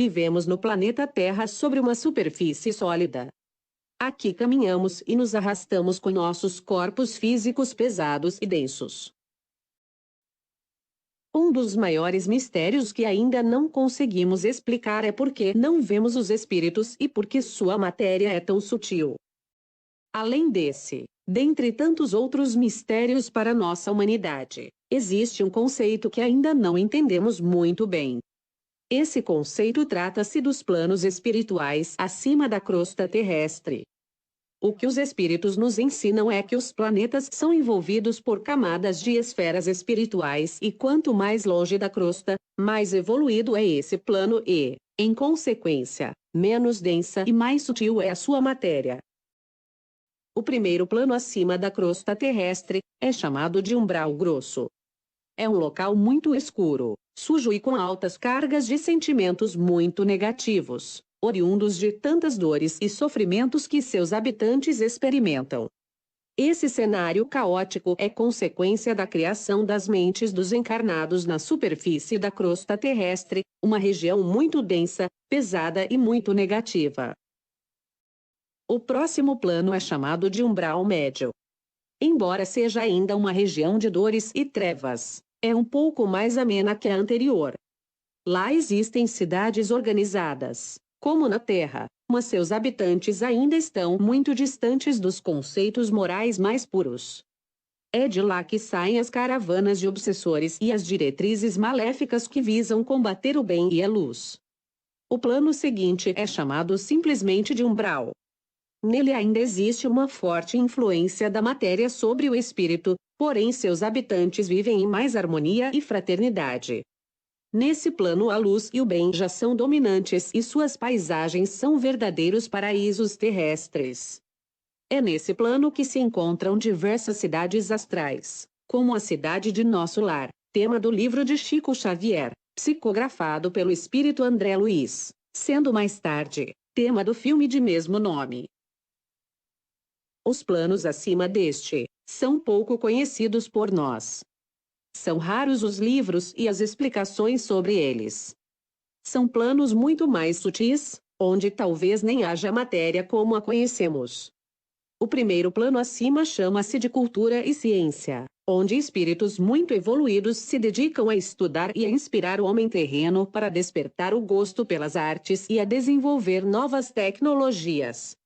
vivemos no planeta Terra sobre uma superfície sólida. Aqui caminhamos e nos arrastamos com nossos corpos físicos pesados e densos. Um dos maiores mistérios que ainda não conseguimos explicar é por que não vemos os espíritos e por que sua matéria é tão sutil. Além desse, dentre tantos outros mistérios para nossa humanidade, existe um conceito que ainda não entendemos muito bem. Esse conceito trata-se dos planos espirituais acima da crosta terrestre. O que os espíritos nos ensinam é que os planetas são envolvidos por camadas de esferas espirituais e quanto mais longe da crosta, mais evoluído é esse plano e, em consequência, menos densa e mais sutil é a sua matéria. O primeiro plano acima da crosta terrestre é chamado de umbral grosso. É um local muito escuro, sujo e com altas cargas de sentimentos muito negativos, oriundos de tantas dores e sofrimentos que seus habitantes experimentam. Esse cenário caótico é consequência da criação das mentes dos encarnados na superfície da crosta terrestre, uma região muito densa, pesada e muito negativa. O próximo plano é chamado de umbral médio. Embora seja ainda uma região de dores e trevas, é um pouco mais amena que a anterior. Lá existem cidades organizadas, como na Terra, mas seus habitantes ainda estão muito distantes dos conceitos morais mais puros. É de lá que saem as caravanas de obsessores e as diretrizes maléficas que visam combater o bem e a luz. O plano seguinte é chamado simplesmente de umbral. Nele ainda existe uma forte influência da matéria sobre o espírito, porém seus habitantes vivem em mais harmonia e fraternidade. Nesse plano a luz e o bem já são dominantes e suas paisagens são verdadeiros paraísos terrestres. É nesse plano que se encontram diversas cidades astrais, como a cidade de Nosso Lar, tema do livro de Chico Xavier, psicografado pelo espírito André Luiz, sendo mais tarde, tema do filme de mesmo nome. Os planos acima deste são pouco conhecidos por nós. São raros os livros e as explicações sobre eles. São planos muito mais sutis, onde talvez nem haja matéria como a conhecemos. O primeiro plano acima chama-se de cultura e ciência, onde espíritos muito evoluídos se dedicam a estudar e a inspirar o homem terreno para despertar o gosto pelas artes e a desenvolver novas tecnologias.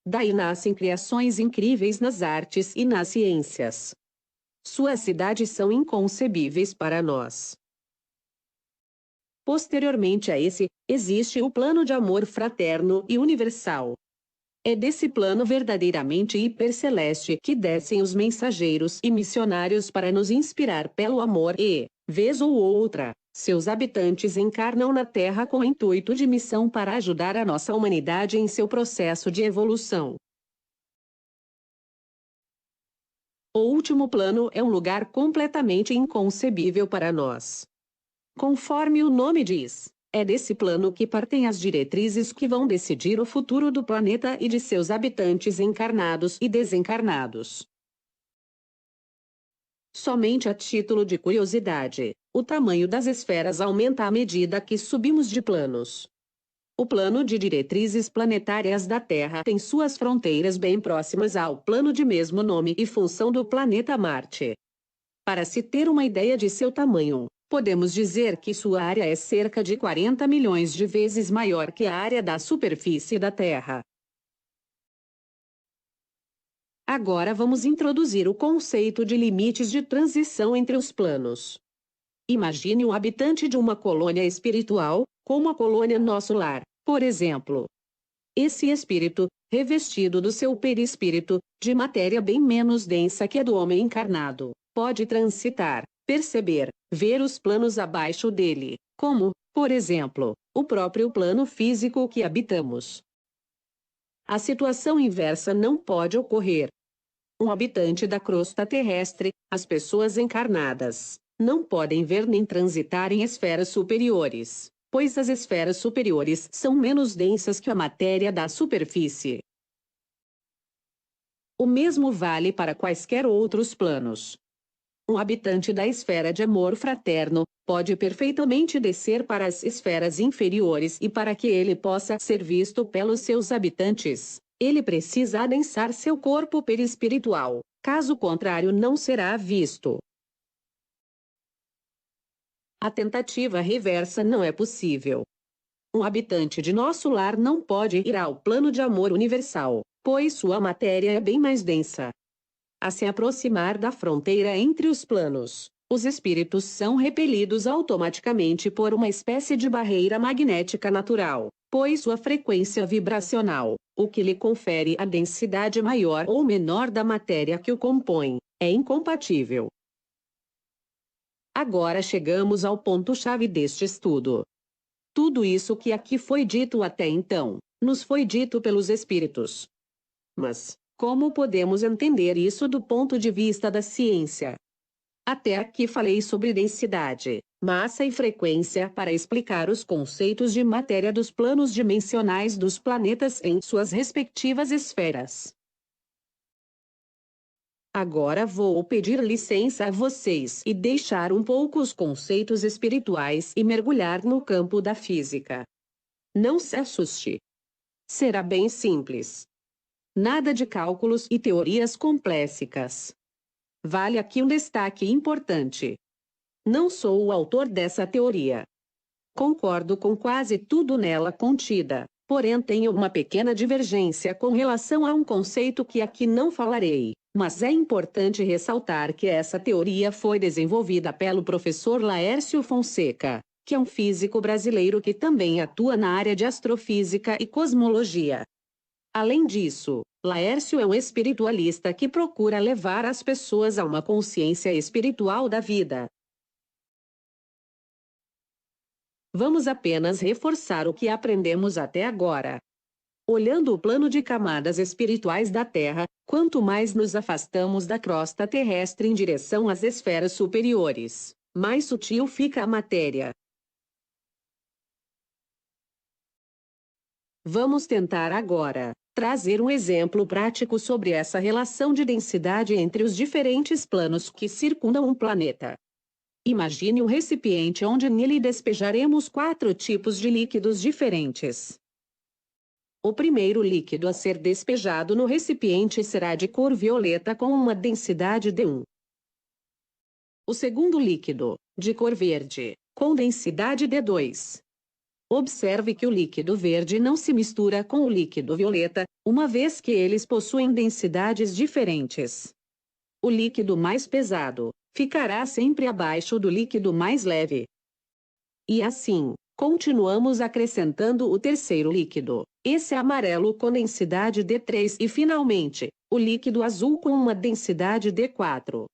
Daí nascem criações incríveis nas artes e nas ciências. Suas cidades são inconcebíveis para nós. Posteriormente a esse, existe o plano de amor fraterno e universal. É desse plano verdadeiramente hiperceleste que descem os mensageiros e missionários para nos inspirar pelo amor e, vez ou outra, seus habitantes encarnam na Terra com o intuito de missão para ajudar a nossa humanidade em seu processo de evolução. O último plano é um lugar completamente inconcebível para nós. Conforme o nome diz, é desse plano que partem as diretrizes que vão decidir o futuro do planeta e de seus habitantes encarnados e desencarnados. Somente a título de curiosidade, o tamanho das esferas aumenta à medida que subimos de planos. O plano de diretrizes planetárias da Terra tem suas fronteiras bem próximas ao plano de mesmo nome e função do planeta Marte. Para se ter uma ideia de seu tamanho, podemos dizer que sua área é cerca de 40 milhões de vezes maior que a área da superfície da Terra. Agora vamos introduzir o conceito de limites de transição entre os planos. Imagine um habitante de uma colônia espiritual, como a colônia Nosso Lar, por exemplo. Esse espírito, revestido do seu perispírito, de matéria bem menos densa que a do homem encarnado, pode transitar, perceber, ver os planos abaixo dele, como, por exemplo, o próprio plano físico que habitamos. A situação inversa não pode ocorrer. Um habitante da crosta terrestre, as pessoas encarnadas, não podem ver nem transitar em esferas superiores, pois as esferas superiores são menos densas que a matéria da superfície. O mesmo vale para quaisquer outros planos. Um habitante da esfera de amor fraterno pode perfeitamente descer para as esferas inferiores e para que ele possa ser visto pelos seus habitantes, ele precisa adensar seu corpo perispiritual, caso contrário não será visto. A tentativa reversa não é possível. Um habitante de nosso lar não pode ir ao plano de amor universal, pois sua matéria é bem mais densa. A se aproximar da fronteira entre os planos, os espíritos são repelidos automaticamente por uma espécie de barreira magnética natural, pois sua frequência vibracional, o que lhe confere a densidade maior ou menor da matéria que o compõe, é incompatível. Agora chegamos ao ponto-chave deste estudo. Tudo isso que aqui foi dito até então, nos foi dito pelos espíritos. Mas, como podemos entender isso do ponto de vista da ciência? Até aqui falei sobre densidade, massa e frequência para explicar os conceitos de matéria dos planos dimensionais dos planetas em suas respectivas esferas. Agora vou pedir licença a vocês e deixar um pouco os conceitos espirituais e mergulhar no campo da física. Não se assuste. Será bem simples. Nada de cálculos e teorias complexas. Vale aqui um destaque importante. Não sou o autor dessa teoria. Concordo com quase tudo nela contida, porém tenho uma pequena divergência com relação a um conceito que aqui não falarei, mas é importante ressaltar que essa teoria foi desenvolvida pelo professor Laércio Fonseca, que é um físico brasileiro que também atua na área de astrofísica e cosmologia. Além disso, Laércio é um espiritualista que procura levar as pessoas a uma consciência espiritual da vida. Vamos apenas reforçar o que aprendemos até agora. Olhando o plano de camadas espirituais da Terra, quanto mais nos afastamos da crosta terrestre em direção às esferas superiores, mais sutil fica a matéria. Vamos tentar agora trazer um exemplo prático sobre essa relação de densidade entre os diferentes planos que circundam um planeta. Imagine um recipiente onde nele despejaremos 4 tipos de líquidos diferentes. O primeiro líquido a ser despejado no recipiente será de cor violeta com uma densidade de 1. O segundo líquido, de cor verde, com densidade de 2. Observe que o líquido verde não se mistura com o líquido violeta, uma vez que eles possuem densidades diferentes. O líquido mais pesado ficará sempre abaixo do líquido mais leve. E assim, continuamos acrescentando o terceiro líquido, esse amarelo com densidade de 3 e finalmente, o líquido azul com uma densidade de 4.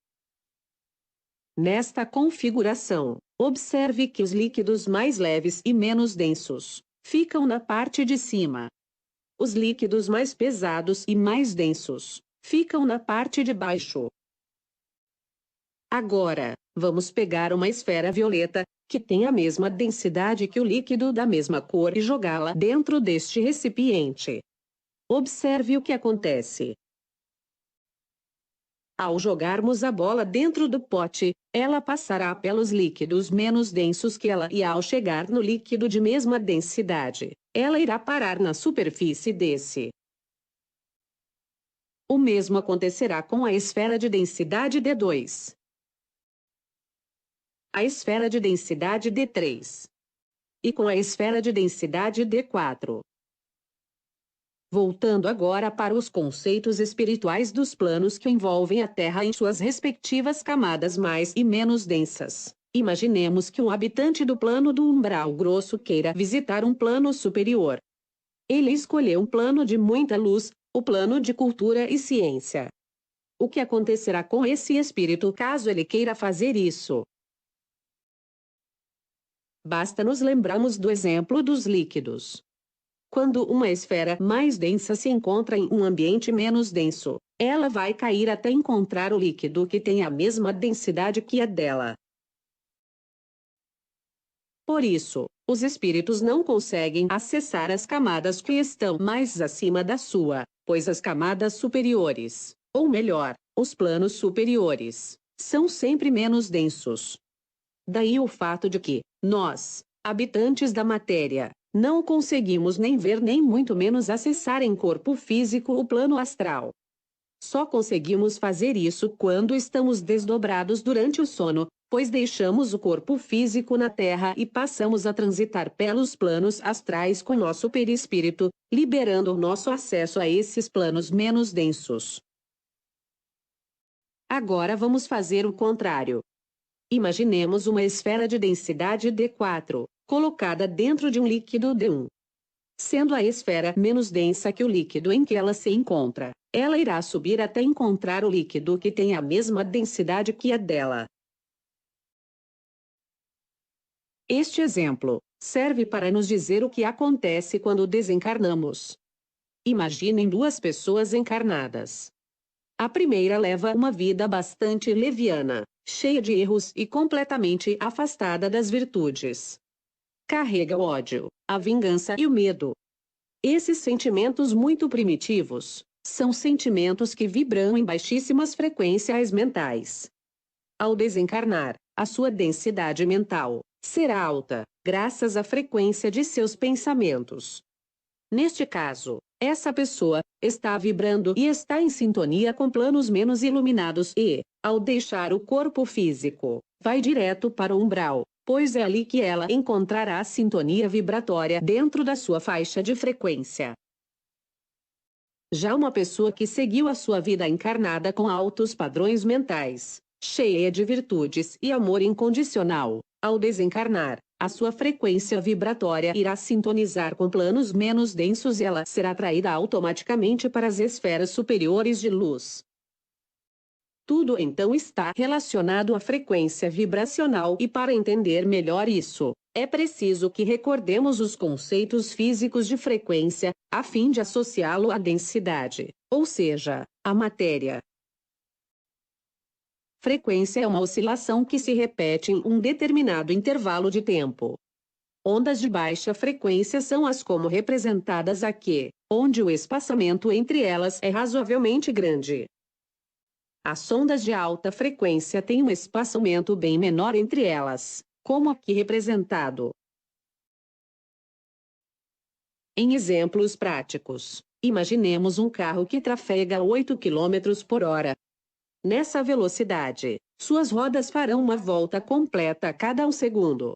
Nesta configuração, observe que os líquidos mais leves e menos densos ficam na parte de cima. Os líquidos mais pesados e mais densos ficam na parte de baixo. Agora, vamos pegar uma esfera violeta, que tem a mesma densidade que o líquido da mesma cor e jogá-la dentro deste recipiente. Observe o que acontece. Ao jogarmos a bola dentro do pote, ela passará pelos líquidos menos densos que ela e ao chegar no líquido de mesma densidade, ela irá parar na superfície desse. O mesmo acontecerá com a esfera de densidade D2. A esfera de densidade D3. E com a esfera de densidade D4. Voltando agora para os conceitos espirituais dos planos que envolvem a Terra em suas respectivas camadas mais e menos densas. Imaginemos que um habitante do plano do umbral grosso queira visitar um plano superior. Ele escolheu um plano de muita luz, o plano de cultura e ciência. O que acontecerá com esse espírito caso ele queira fazer isso? Basta nos lembrarmos do exemplo dos líquidos. Quando uma esfera mais densa se encontra em um ambiente menos denso, ela vai cair até encontrar o líquido que tem a mesma densidade que a dela. Por isso, os espíritos não conseguem acessar as camadas que estão mais acima da sua, pois as camadas superiores, ou melhor, os planos superiores, são sempre menos densos. Daí o fato de que, nós, habitantes da matéria, não conseguimos nem ver nem muito menos acessar em corpo físico o plano astral. Só conseguimos fazer isso quando estamos desdobrados durante o sono, pois deixamos o corpo físico na Terra e passamos a transitar pelos planos astrais com nosso perispírito, liberando o nosso acesso a esses planos menos densos. Agora vamos fazer o contrário. Imaginemos uma esfera de densidade D4, colocada dentro de um líquido D1. Sendo a esfera menos densa que o líquido em que ela se encontra, ela irá subir até encontrar o líquido que tem a mesma densidade que a dela. Este exemplo serve para nos dizer o que acontece quando desencarnamos. Imaginem duas pessoas encarnadas. A primeira leva uma vida bastante leviana, cheia de erros e completamente afastada das virtudes. Carrega o ódio, a vingança e o medo. Esses sentimentos muito primitivos são sentimentos que vibram em baixíssimas frequências mentais. Ao desencarnar, a sua densidade mental será alta, graças à frequência de seus pensamentos. Neste caso, essa pessoa está vibrando e está em sintonia com planos menos iluminados e, ao deixar o corpo físico, vai direto para o umbral, pois é ali que ela encontrará a sintonia vibratória dentro da sua faixa de frequência. Já uma pessoa que seguiu a sua vida encarnada com altos padrões mentais, cheia de virtudes e amor incondicional, ao desencarnar, a sua frequência vibratória irá sintonizar com planos menos densos e ela será atraída automaticamente para as esferas superiores de luz. Tudo então está relacionado à frequência vibracional e para entender melhor isso, é preciso que recordemos os conceitos físicos de frequência, a fim de associá-lo à densidade, ou seja, à matéria. Frequência é uma oscilação que se repete em um determinado intervalo de tempo. Ondas de baixa frequência são as como representadas aqui, onde o espaçamento entre elas é razoavelmente grande. As ondas de alta frequência têm um espaçamento bem menor entre elas, como aqui representado. Em exemplos práticos, imaginemos um carro que trafega 8 km por hora. Nessa velocidade, suas rodas farão uma volta completa a cada 1 segundo.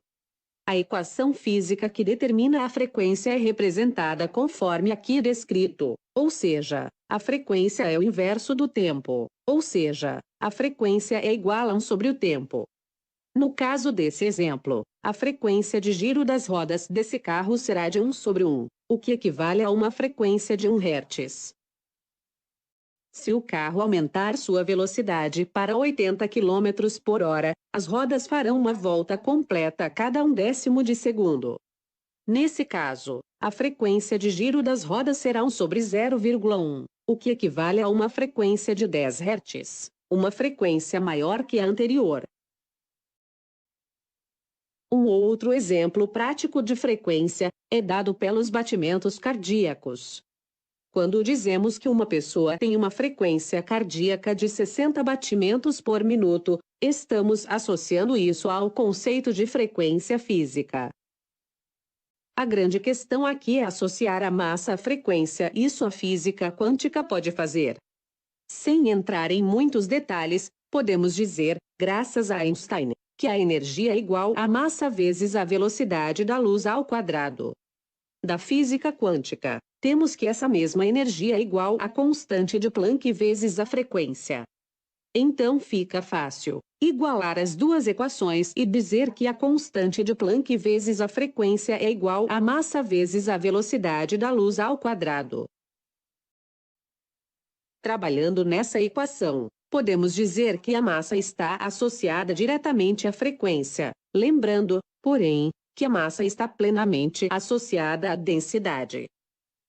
A equação física que determina a frequência é representada conforme aqui descrito, ou seja, a frequência é o inverso do tempo, ou seja, a frequência é igual a 1 sobre o tempo. No caso desse exemplo, a frequência de giro das rodas desse carro será de 1 sobre 1, o que equivale a uma frequência de 1 Hz. Se o carro aumentar sua velocidade para 80 km por hora, as rodas farão uma volta completa a cada 1/10 de segundo. Nesse caso, a frequência de giro das rodas será 1 sobre 0,1, o que equivale a uma frequência de 10 Hz, uma frequência maior que a anterior. Um outro exemplo prático de frequência é dado pelos batimentos cardíacos. Quando dizemos que uma pessoa tem uma frequência cardíaca de 60 batimentos por minuto, estamos associando isso ao conceito de frequência física. A grande questão aqui é associar a massa à frequência. Isso a física quântica pode fazer. Sem entrar em muitos detalhes, podemos dizer, graças a Einstein, que a energia é igual à massa vezes a velocidade da luz ao quadrado. Da física quântica, temos que essa mesma energia é igual à constante de Planck vezes a frequência. Então fica fácil igualar as duas equações e dizer que a constante de Planck vezes a frequência é igual à massa vezes a velocidade da luz ao quadrado. Trabalhando nessa equação, podemos dizer que a massa está associada diretamente à frequência, lembrando, porém, que a massa está plenamente associada à densidade.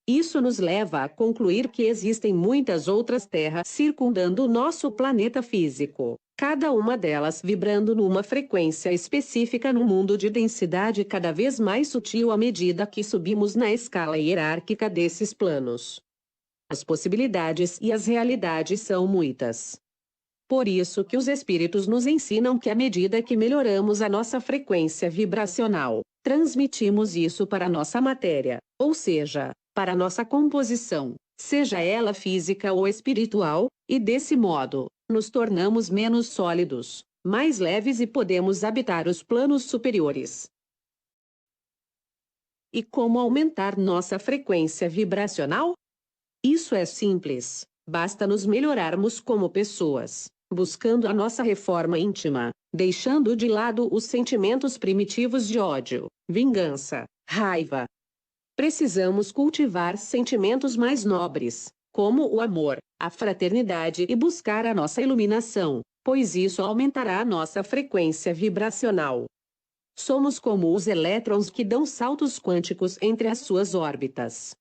Isso nos leva a concluir que existem muitas outras terras circundando o nosso planeta físico, cada uma delas vibrando numa frequência específica num mundo de densidade cada vez mais sutil à medida que subimos na escala hierárquica desses planos. As possibilidades e as realidades são muitas. Por isso que os espíritos nos ensinam que à medida que melhoramos a nossa frequência vibracional, transmitimos isso para a nossa matéria, ou seja, para a nossa composição, seja ela física ou espiritual, e desse modo, nos tornamos menos sólidos, mais leves e podemos habitar os planos superiores. E como aumentar nossa frequência vibracional? Isso é simples, basta nos melhorarmos como pessoas, buscando a nossa reforma íntima, deixando de lado os sentimentos primitivos de ódio, vingança, raiva. Precisamos cultivar sentimentos mais nobres, como o amor, a fraternidade e buscar a nossa iluminação, pois isso aumentará a nossa frequência vibracional. Somos como os elétrons que dão saltos quânticos entre as suas órbitas.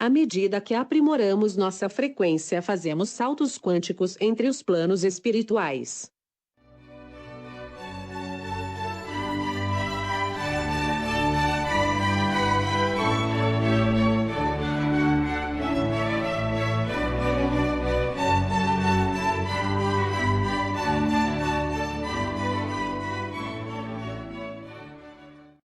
À medida que aprimoramos nossa frequência, fazemos saltos quânticos entre os planos espirituais.